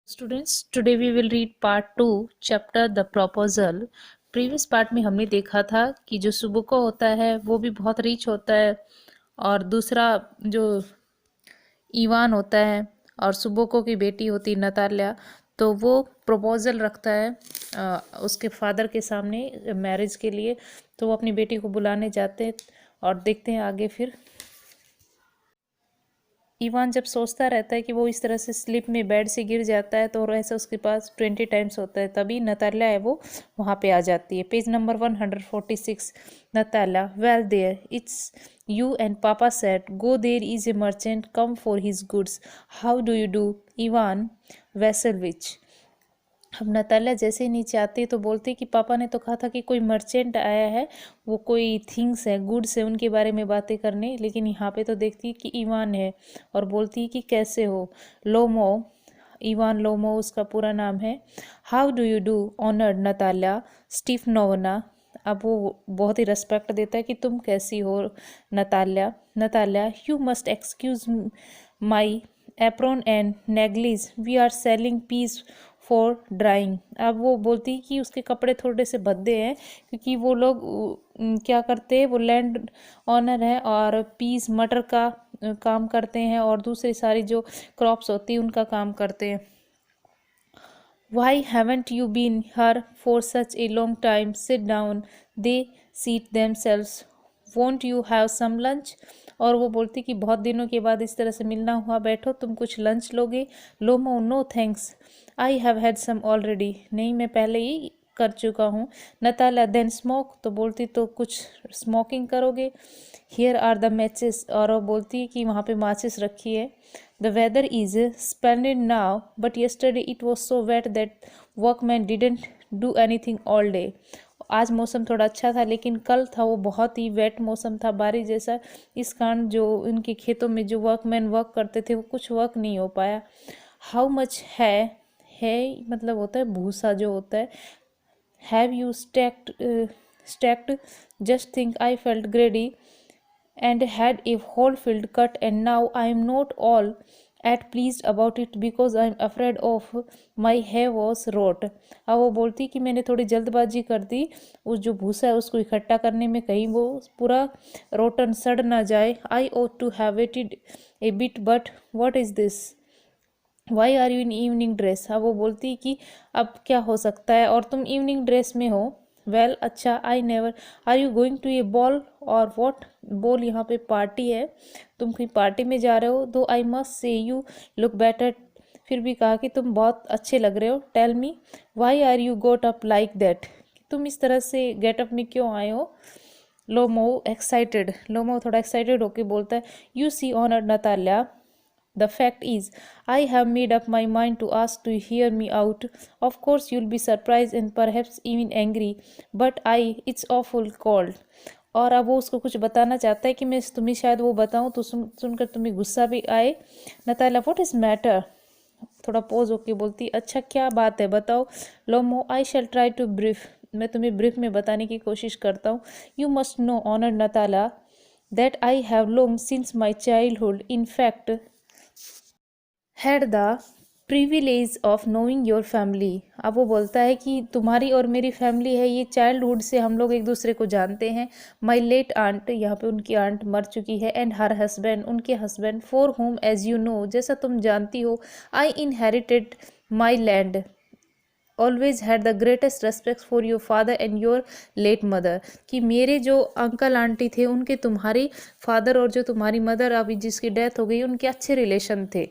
Students, today we will read part 2 chapter the proposal. Previous part में हमने देखा था कि जो सुबुको होता है वो भी बहुत रिच होता है, और दूसरा जो ईवान होता है और सुबुको की बेटी होती है नताल्या, तो वो प्रपोजल रखता है उसके फादर के सामने मैरिज के लिए। तो वो अपनी बेटी को बुलाने जाते हैं और देखते हैं आगे। फिर इवान जब सोचता रहता है कि वो इस तरह से स्लिप में बेड से गिर जाता है, तो ऐसा उसके पास 20 टाइम्स होता है। तभी नताल्या है वो वहाँ पे आ जाती है। Page number 146। Natalya, well there it's you and papa said go, there is a merchant come for his goods. How do you do Ivan Vassilevitch. अब नताल्या जैसे ही नीचे आती है तो बोलती है कि पापा ने तो कहा था कि कोई मर्चेंट आया है, वो कोई थिंग्स है, गुड्स है, उनके बारे में बातें करने। लेकिन यहाँ पे तो देखती है कि इवान है और बोलती है कि कैसे हो। लोमो, इवान लोमो उसका पूरा नाम है। How do you do honoured Natalya Stepanovna. अब वो बहुत ही रेस्पेक्ट देता है कि तुम कैसी हो Natalya. Natalya, you must excuse my apron and negligee, we are selling peas for drying. अब वो बोलती कि उसके कपड़े थोड़े से भद्दे हैं, क्योंकि वो लोग क्या करते हैं, वो लैंड ऑनर है और पीस मटर का काम करते हैं और दूसरी सारी जो क्रॉप्स होती है उनका काम करते हैं। Why haven't you been here for such a long time? Sit down. They seat themselves. Won't you have some lunch? और वो बोलती कि बहुत दिनों के बाद इस तरह से मिलना हुआ, बैठो, तुम कुछ लंच लोगे। Lomov, no thanks, I have had some already. नहीं, मैं पहले ही कर चुका हूँ। Natalya, then smoke. तो बोलती तो कुछ स्मोकिंग करोगे। Here are the matches. और वो बोलती है कि वहाँ पे माचिस रखी है। The weather is splendid now, but yesterday it was so wet that workmen didn't do anything all day. आज मौसम थोड़ा अच्छा था, लेकिन कल था वो बहुत ही वेट मौसम था, बारिश जैसा। इस कारण जो उनके खेतों में जो वर्कमैन वर्क करते थे वो कुछ वर्क नहीं हो पाया। हाउ मच है मतलब होता है भूसा जो होता है। Have you stacked just think I felt ग्रेडी and had a whole field cut, and now I am not all at pleased about it because I am afraid of my hair was rot. अब वो बोलती कि मैंने थोड़ी जल्दबाजी कर दी उस जो भूसा है उसको इकट्ठा करने में, कहीं वो पूरा रोटन सड़ ना जाए। I ought to have waited a bit, but what is this? Why are you in evening dress. अब वो बोलती कि अब क्या हो सकता है और तुम इवनिंग ड्रेस में हो। वेल, अच्छा, I never. Are you going to a ball or what. Ball यहाँ पे पार्टी है, तुम कोई पार्टी में जा रहे हो। दो I must say you look better. फिर भी कहा कि तुम बहुत अच्छे लग रहे हो। Tell me why are you got up like that. तुम इस तरह से गेटअप में क्यों आए हो। लोमो थोड़ा एक्साइटेड होके बोलता है, you see honour Natalya, the fact is, I have made up my mind to ask to hear me out. Of course, you'll be surprised and perhaps even angry, but it's awful cold. और अब वो उसको कुछ बताना चाहता है कि मैं तुम्हें शायद वो बताऊं तो सुनकर तुम्हें गुस्सा भी आए। Natalya, what is matter. थोड़ा पोज होके बोलती, अच्छा क्या बात है बताओ। Lomov, I shall try to brief. मैं तुम्हें ब्रीफ में बताने की कोशिश करता हूँ। You must know honour Natalya that I have long since my childhood in fact had the privilege of knowing your family. अब वो बोलता है कि तुम्हारी और मेरी फैमिली है, ये चाइल्डहुड से हम लोग एक दूसरे को जानते हैं। माई लेट आंट, यहाँ पे उनकी आंट मर चुकी है, एंड हर हस्बैंड, उनके husband, for home as you know, जैसा तुम जानती हो, I inherited my land, always had the greatest respect for your father and your late mother. कि मेरे जो अंकल आंटी थे उनके तुम्हारी फादर और जो तुम्हारी मदर अभी जिसकी डेथ हो गई उनके अच्छे रिलेशन थे।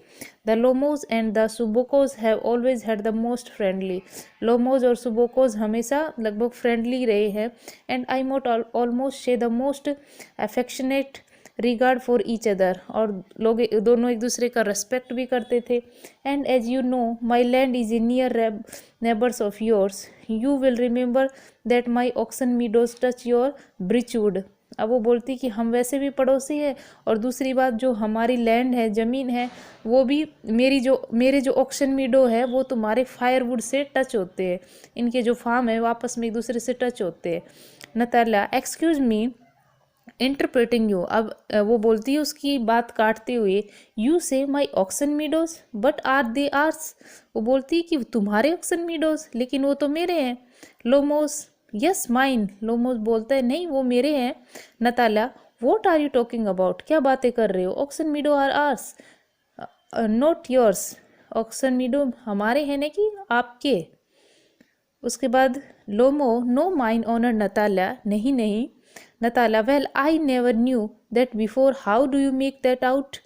The Lomovs and the Chubukovs have always had the most friendly. Lomovs और सुबोकोज हमेशा लगभग फ्रेंडली रहे हैं। एंड आई मोट ऑलमोस्ट शे the most affectionate regard for each other, और लोग दोनों एक दूसरे का रेस्पेक्ट भी करते थे। And as you know my land is a near neighbours of yours, you will remember that my Oxen Meadows touch your birchwood. अब वो बोलती कि हम वैसे भी पड़ोसी हैं, और दूसरी बात जो हमारी लैंड है, ज़मीन है, वो भी मेरे जो ऑक्शन मीडो है वो तुम्हारे फायरवुड से टच होते हैं। इनके जो फार्म है वो आपस में एक दूसरे से टच होते हैं। नताला, एक्सक्यूज मी, इंटरप्रेटिंग यू, अब वो बोलती है उसकी बात काटते हुए, you say my Oxen Meadows but are they ours. वो बोलती है कि तुम्हारे ऑक्सन मीडोज, लेकिन वो तो मेरे हैं। लोमोस, यस माइन। लोमोस बोलता है नहीं वो मेरे हैं। Natalya, what are you talking about, क्या बातें कर रहे हो, oxen Meadow are ours not yours. Oxen Meadow हमारे हैं, नहीं कि आपके। उसके बाद Lomov, no mine honour Natalya, नहीं नहीं। Natalya, well I never knew that before, how do you make that out.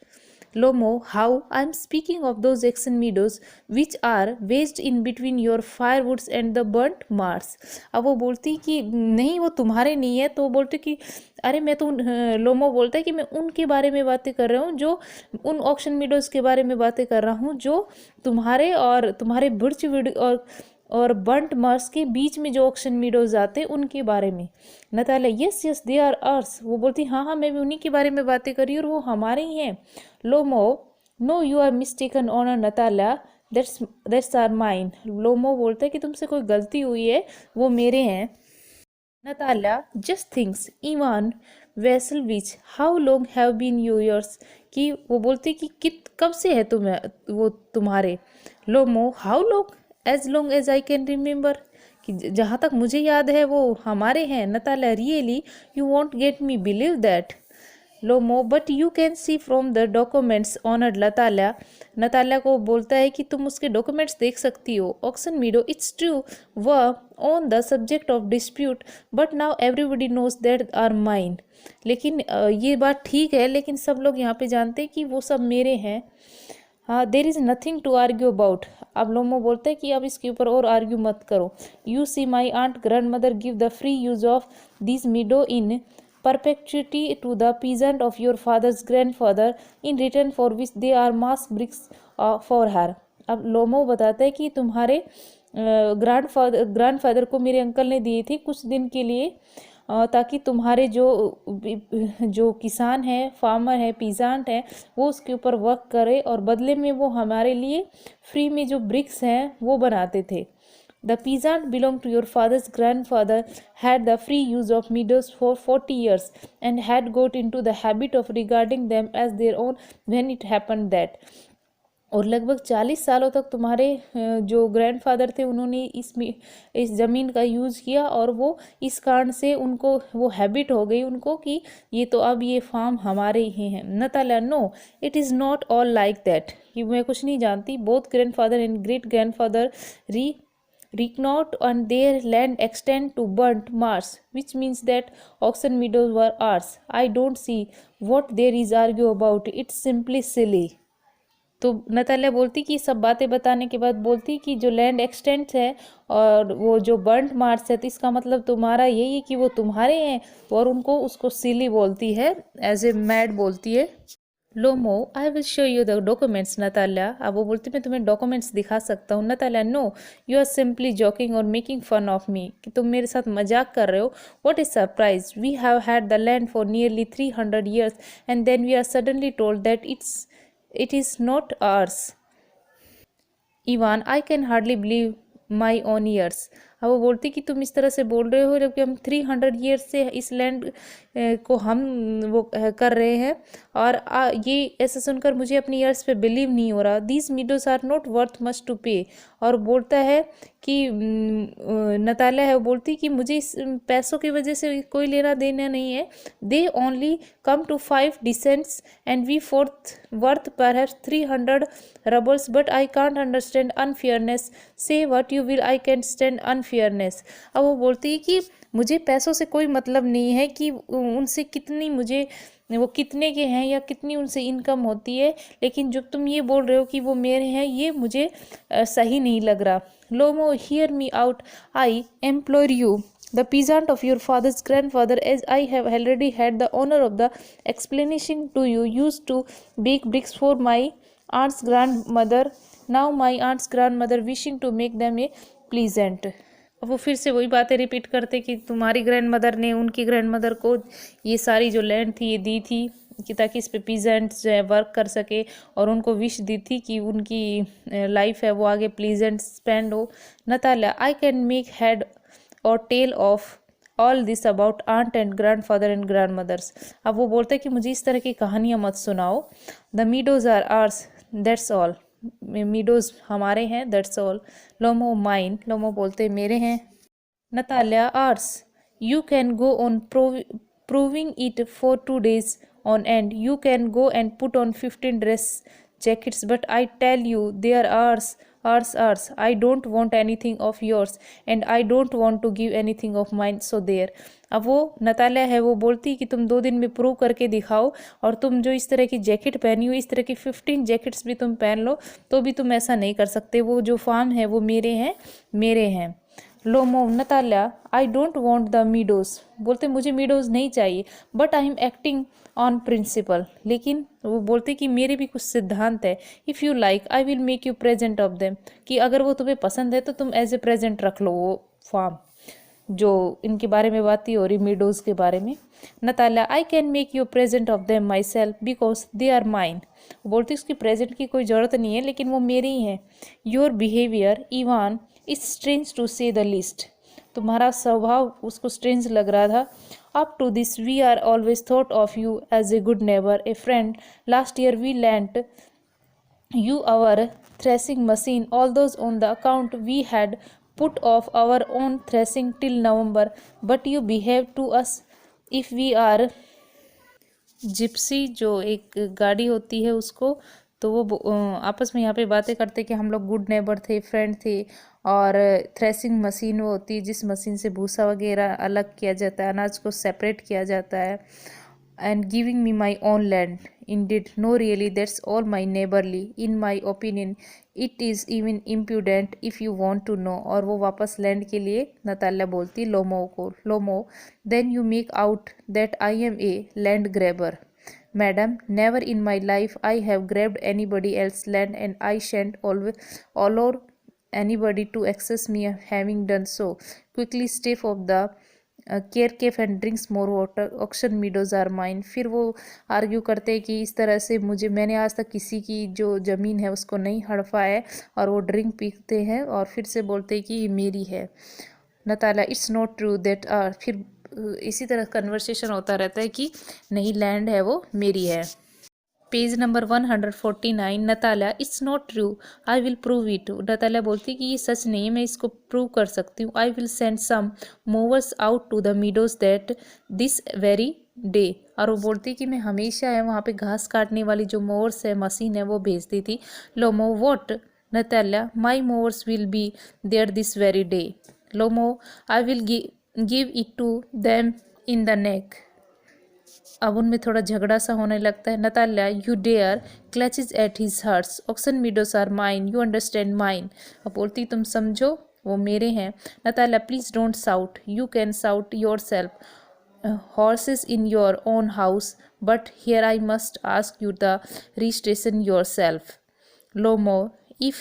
Lomov, how, I am speaking of those Oxen Meadows which are wedged in between your firewoods and the burnt Mars. अब वो बोलती कि नहीं वो तुम्हारे नहीं है, तो वो बोलते कि अरे मैं तो लोमो बोलता है कि मैं उनके बारे में बातें कर रहा हूँ, जो उन ऑक्शन मीडोज के बारे में बातें कर रहा हूँ जो तुम्हारे और तुम्हारे बुर्च और बंट मर्स के बीच में जो ऑक्शन मीडोज आते हैं उनके बारे में। Natalya, yes yes they are ours. वो बोलती हाँ हाँ मैं भी उन्हीं के बारे में बातें कर रही हूँ और वो हमारे ही हैं। Lomov, no you are mistaken honour Natalya, that's are mine. Lomov बोलता है कि तुमसे कोई गलती हुई है, वो मेरे हैं। Natalya, just things Ivan Vassilevitch, how long have been yours. कि वो बोलती कि कित कब से है तुम्हें वो तुम्हारे। Lomov, how long, as long as I can remember. कि जहाँ तक मुझे याद है वो हमारे हैं। Natalya, really you want get me believe that. Lomov, but you can see from the documents honoured Natalya. Natalya को बोलता है कि तुम उसके डॉक्यूमेंट्स देख सकती हो। Oxen meadow, it's true we on the subject of dispute but now everybody knows that are mine. लेकिन ये बात ठीक है, लेकिन सब लोग यहाँ पे जानते हैं कि वो सब मेरे हैं। हाँ, there is nothing to argue about. अब लोमो बोलते हैं कि अब इसके ऊपर और आर्ग्यू मत करो। You see my aunt grand mother give the free use of this meadow in perpetuity to the peasant of your father's grandfather in return for which they are mass bricks for her। अब लोमो बताता है कि तुम्हारे grandfather को मेरे uncle ने दिए थे कुछ दिन के लिए, ताकि तुम्हारे जो किसान है, फार्मर है, पीजेंट है, वो उसके ऊपर वर्क करे और बदले में वो हमारे लिए फ्री में जो ब्रिक्स हैं वो बनाते थे। The peasant belonged to your father's grandfather, had the free use of meadows for 40 years and had got into the habit of regarding them as their own when it happened that। और लगभग 40 सालों तक तुम्हारे जो grandfather थे उन्होंने इस ज़मीन का यूज़ किया और वो इस कारण से उनको वो हैबिट हो गई उनको कि ये तो अब ये फार्म हमारे ही हैं। Natalya, no it is not all like that. कि मैं कुछ नहीं जानती। Both grandfather and great grandfather recognized and their land extend to burnt Mars, which means that oxen meadows were ours. I don't see what there is argue about. It's simply silly। तो Natalya बोलती कि सब बातें बताने के बाद बोलती कि जो लैंड एक्सटेंट है और वो जो बर्nt मार्स है, तो इसका मतलब तुम्हारा यही है कि वो तुम्हारे हैं, और उनको उसको सिली बोलती है, एज ए मैड बोलती है। Lomov, I will show you the documents Natalya. अब वो बोलती मैं तुम्हें डॉक्यूमेंट्स दिखा सकता हूँ। Natalya, no you are simply joking और मेकिंग फन ऑफ मी। कि तुम मेरे साथ मजाक कर रहे हो। What is surprise, we have had the land for nearly 300 years and then we are suddenly told that it is not ours. Ivan, I can hardly believe my own years. अब वो बोलती कि तुम इस तरह से बोल रहे हो जबकि हम 300 ईयर्स से इस लैंड को हम वो कर रहे हैं, और ये ऐसा सुनकर मुझे अपनी ईयर्स पे बिलीव नहीं हो रहा। These meadows are not worth much to pay. और बोलता है कि नताल्या है वो बोलती कि मुझे इस पैसों की वजह से कोई लेना देना नहीं है। They only come to 5 dessiatins and we fourth worth perhaps 300 roubles, but I can't understand unfairness. Say what you will, I can stand unfairness. अब वो बोलती है कि मुझे पैसों से कोई मतलब नहीं है कि उनसे कितनी मुझे वो कितने के हैं या कितनी उनसे इनकम होती है, लेकिन जब तुम ये बोल रहे हो कि वो मेरे हैं, ये मुझे सही नहीं लग रहा। Lomov, hear me out, I implore you the peasant of your father's grandfather, as I have already had the honor of the explanation to you, used to bake bricks for my aunt's grandmother. Now my aunt's grandmother wishing to make them a pleasant। अब वो फिर से वही बातें repeat करते कि तुम्हारी grandmother ने उनकी ग्रैंडमदर को ये सारी जो लैंड थी ये दी थी कि ताकि इस पे पीजेंट्स जो है वर्क कर सके, और उनको विश दी थी कि उनकी लाइफ है वो आगे प्लीजेंट स्पेंड हो। Natalya, I can make head और tail of all this about aunt and grand father and grand mothers. अब वो बोलते हैं कि मुझे इस तरह की कहानियाँ मत सुनाओ। The meadows are ours, that's all. Meadows हमारे हैं, that's all. Lomov mine, Lomov बोलते हैं मेरे हैं। Natalya ours, you can go on proving it for 2 days on end. You can go and put on 15 dress jackets, but I tell you they are ours, ours, ours. I don't want anything of yours and I don't want to give anything of mine, so there. अब वो Natalya है, वो बोलती कि तुम 2 दिन में prove करके दिखाओ, और तुम जो इस तरह की जैकेट पहनी हो, इस तरह की 15 जैकेट्स भी तुम पहन लो, तो भी तुम ऐसा नहीं कर सकते। वो जो फार्म है वो मेरे हैं, मेरे हैं। Lomov, Natalya, I don't want the meadows, बोलते मुझे मीडोज नहीं चाहिए, but I am acting on principle, लेकिन वो बोलते कि मेरे भी कुछ सिद्धांत है। If you like I will make you present of them, कि अगर वो तुम्हें पसंद है तो तुम एज ए प्रेजेंट रख लो वो फॉर्म, जो इनके बारे में बात हो रही मीडोज के बारे में। Natalya, I can make you present of them myself because they are mine, बोलती उसकी प्रेजेंट की कोई ज़रूरत नहीं है, लेकिन वो मेरी ही हैं। Your behaviour Ivan is strange to say the least, तुम्हारा स्वभाव उसको स्ट्रेंज लग रहा था। Up to this we are always thought of you as a good neighbour, a friend. Last year we lent you our threshing machine, although on the account we had put off our own threshing till November, but you behave to us if we are Gypsy, जो एक गाड़ी होती है उसको, तो वो आपस में यहाँ पे बातें करते कि हम लोग गुड नेबर थे, फ्रेंड थे। और थ्रेसिंग मशीन वो होती है जिस मशीन से भूसा वगैरह अलग किया जाता है, अनाज को सेपरेट किया जाता है। And giving me my own land, indeed no really that's all my neighborly, in my opinion it is even impudent if you want to know। और वो वापस लैंड के लिए नताल्या बोलती लोमो को, लोमो then you make out that I am a land grabber, madam, never in my life I have grabbed anybody else's land and I shan't allow anybody to access me having done so। quickly step of the carafe and drinks more water, Oxen Meadows are mine. फिर वो argue करते हैं कि इस तरह से मैंने आज तक किसी की जो ज़मीन है उसको नहीं हड़पा है, और वो ड्रिंक पीते हैं और फिर से बोलते हैं कि ये मेरी है। Natalya, it's not true that are, फिर इसी तरह कन्वर्सेशन होता रहता है कि नहीं लैंड है वो मेरी है। Page number 149, Natalya, it's not true, I will prove it. Natalya बोलती कि ये सच नहीं है, मैं इसको प्रूव कर सकती हूँ। I will send some mowers out to the meadows that this very day. और वो बोलती कि मैं हमेशा है वहाँ पे घास काटने वाली जो मोवर्स है, मशीन है, वो भेजती थी। Lomov, what? Natalya, my mowers will be there this very day. Lomov, I will give it to them in the neck. अब उनमें थोड़ा झगड़ा सा होने लगता है। Natalya, you dare, clutches at his hearts, Oxen Meadows are mine, you understand mine. अब बोलती तुम समझो वो मेरे हैं। Natalya, please don't shout, you can shout yourself, horses in your own house, but here I must ask you the registration yourself। Lomo, if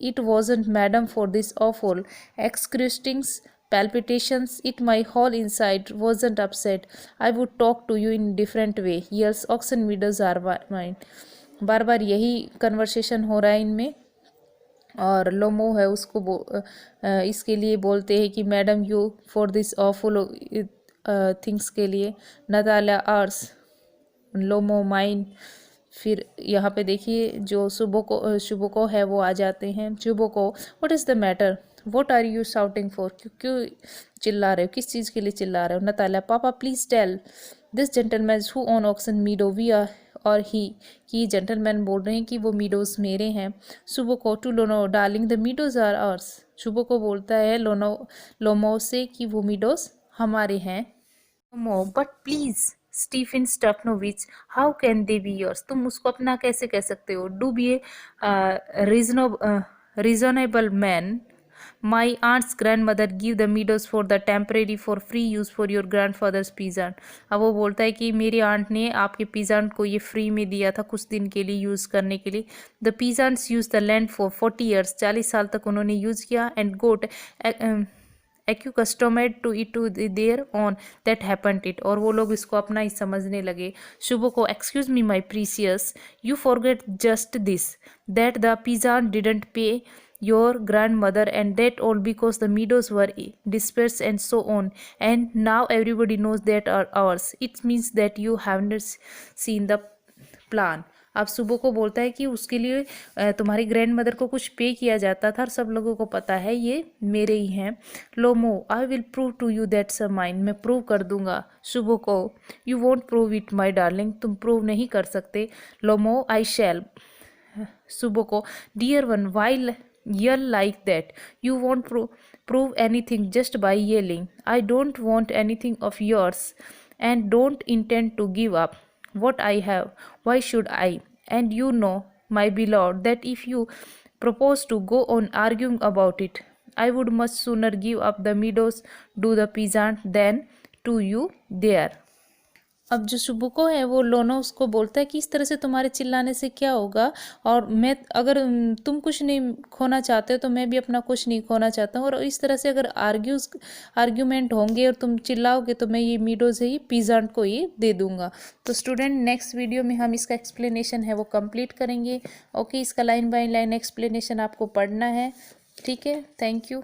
it wasn't madam for this awful excruciating palpitations, it my whole inside wasn't upset, I would talk to you in different way। Yes, oxen meadows are mine। बार बार यही conversation हो रहा है इनमें, और लोमो है उसको इसके लिए बोलते हैं कि madam you for this awful things के लिए। Natalya, ours, Lomov mine. फिर यहाँ पे देखिए जो शुभको है वो आ जाते हैं। Chubukov, what is the matter, what are you shouting for, क्यों चिल्ला रहे हो, किस चीज़ के लिए चिल्ला रहे हो। Natalya, papa please tell this gentleman who own oxen meadow we are, और ही जेंटलमैन बोल रहे हैं कि वो मीडोज मेरे हैं। शुभको, टू लोनो darling the meadows are ours. शुभको बोलता है लोमो से कि वो मीडोज हमारे हैं। Lomo, but please Stephen Stefanovich, how can they be yours, तुम उसको अपना कैसे कह सकते हो। Do be a reasonable man, my aunt's grand mother give the meadows for the temporary for free use for your grand father's peasants. अब वो बोलता है कि मेरी आंट ने आपके पीजान को ये फ्री में दिया था कुछ दिन के लिए यूज़ करने के लिए। The peasants use the land for 40 years, 40 साल तक उन्होंने यूज़ किया। And got accustomed to it to their own that happened it, और वो लोग इसको अपना ही समझने लगे। शुभ को, excuse me my precious, you forget just this, that the peasant didn't pay your grandmother, and that all because the meadows were dispersed and so on, and now everybody knows that are ours. It means that you haven't seen the plan. अब सुबह को बोलता है कि उसके लिए तुम्हारी grand mother को कुछ पे किया जाता था और सब लोगों को पता है ये मेरे ही हैं. Lomo, I will prove to you that's a mine, मैं प्रूव कर दूंगा. सुबह को, you won't prove it my darling, तुम प्रूव नहीं कर सकते. Lomo, I shall. सुबह को, dear one, why yell like that? You won't prove anything just by yelling. I don't want anything of yours and don't intend to give up what I have. Why should I? And you know, my beloved, that if you propose to go on arguing about it, I would much sooner give up the meadows to the peasant than to you there. अब जो सुबुको है वो लोनो उसको बोलता है कि इस तरह से तुम्हारे चिल्लाने से क्या होगा, और मैं अगर तुम कुछ नहीं खोना चाहते हो तो मैं भी अपना कुछ नहीं खोना चाहता हूँ, और इस तरह से अगर आर्ग्यूमेंट होंगे और तुम चिल्लाओगे तो मैं ये मीडोज है ये पीजेंट को ये दे दूंगा. तो स्टूडेंट, नेक्स्ट वीडियो में हम इसका एक्सप्लेनेशन है वो कंप्लीट करेंगे. ओके, इसका लाइन बाय लाइन एक्सप्लेनेशन आपको पढ़ना है. ठीक है, थैंक यू.